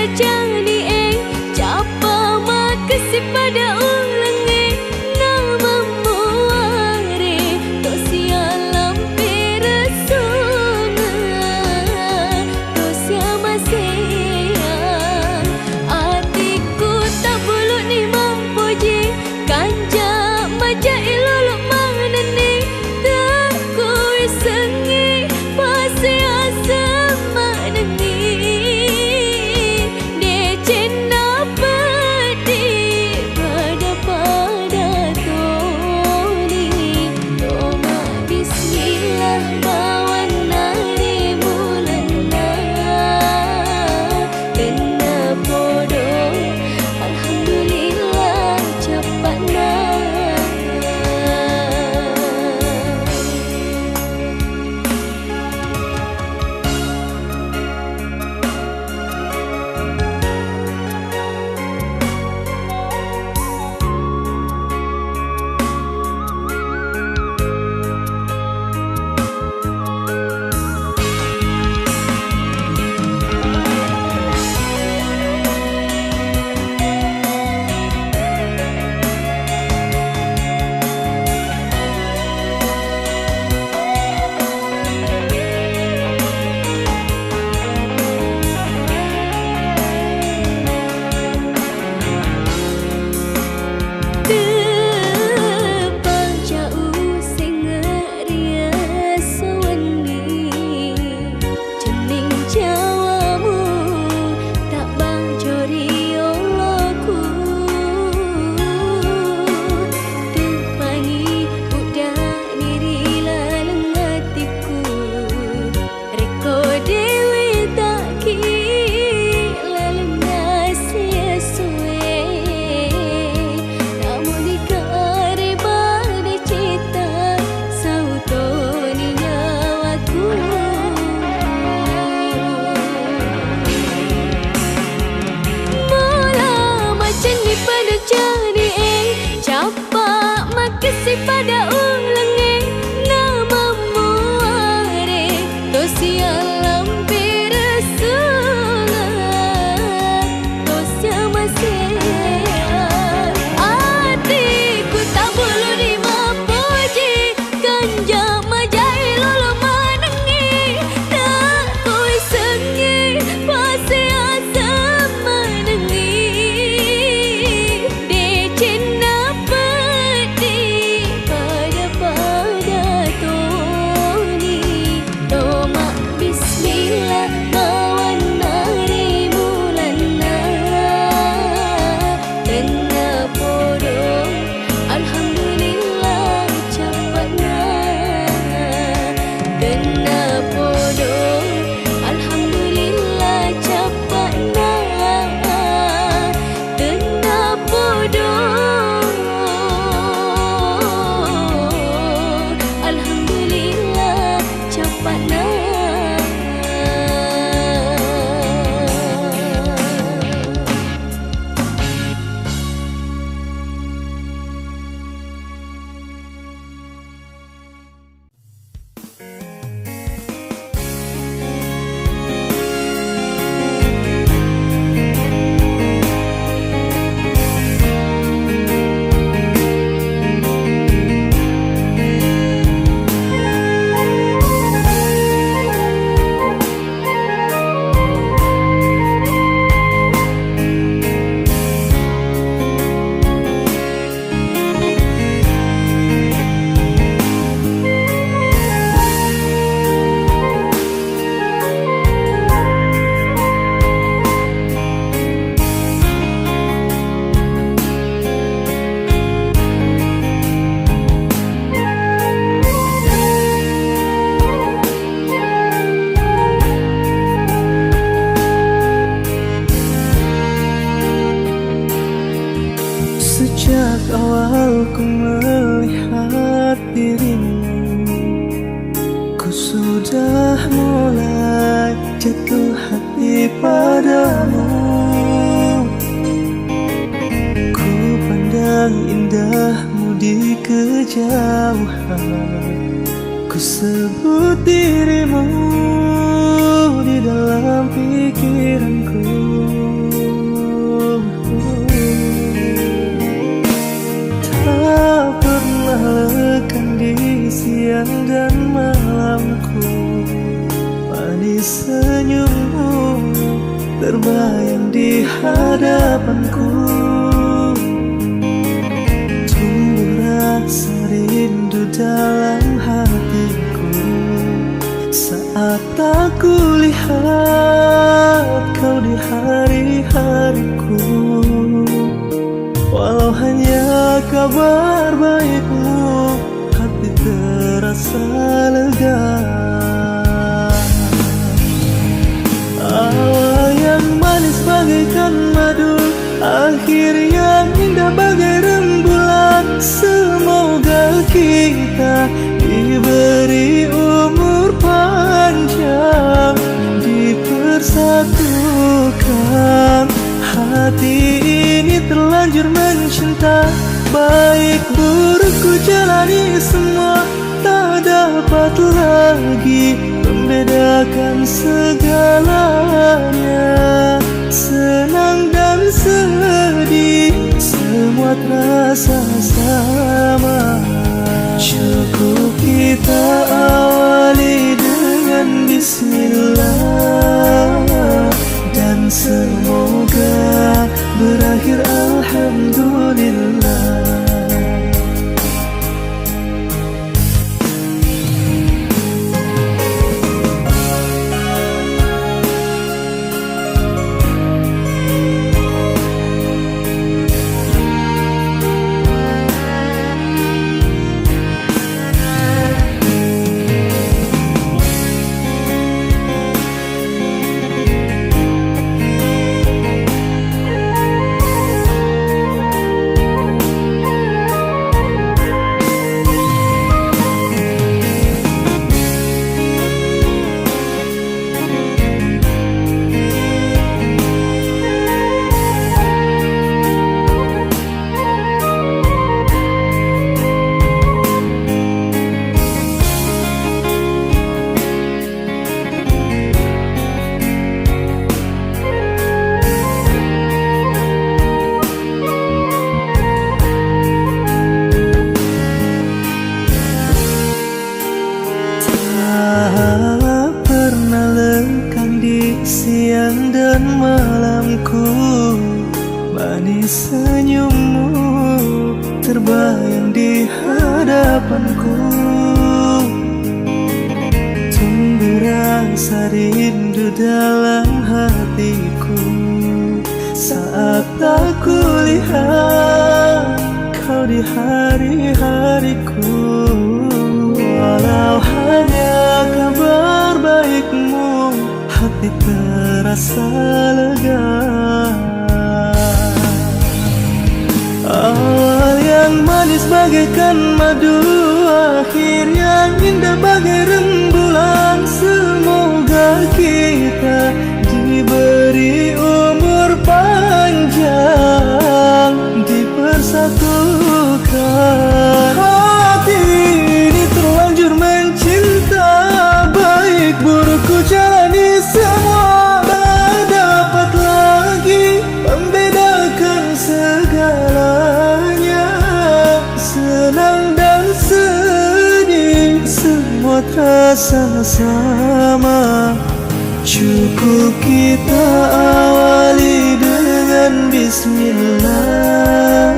pada jadi capa makasih pada ulangi nama muare to sialam peresona to siama sayang hatiku tak bulu ni mampuji kanja maja ilolok mana ni tak kui sengi pasti asa mana ni senyummu terbayang di hadapanku. Tumbuh rasa rindu dalam hatiku saat aku lihat kau di hari-hariku. Walau hanya kabar baikmu, hati terasa lega. Awal yang manis bagaikan madu, akhir yang indah bagai rembulan. Semoga kita diberi umur panjang, dipersatukan. Hati ini terlanjur mencinta, baik burukku jalani semua. Tak dapat lagi membedakan segalanya. Senang dan sedih semua terasa sama. Cukup kita awali dengan bismillah, dan semoga berakhir alhamdulillah. Tak pernah lekang di siang dan malamku, manis senyummu terbayang di hadapanku. Tumbuh rasa rindu dalam hatiku saat aku lihat kau di hari-hariku. Walau hanya kabar baikmu, hati terasa lega. Awal yang manis bagaikan madu, akhir yang indah bagai rembulan. Semoga kita diberi umur panjang, dipersatukan. Hati ini terlanjur mencinta, baik burukku jalani semua. Tak dapat lagi membedakan segalanya. Senang dan sedih semua terasa sama. Cukup kita awali dengan bismillah,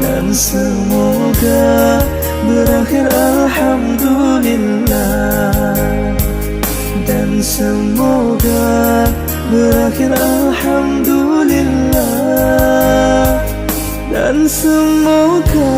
dan semoga berakhir alhamdulillah. Dan semoga berakhir alhamdulillah. Dan semoga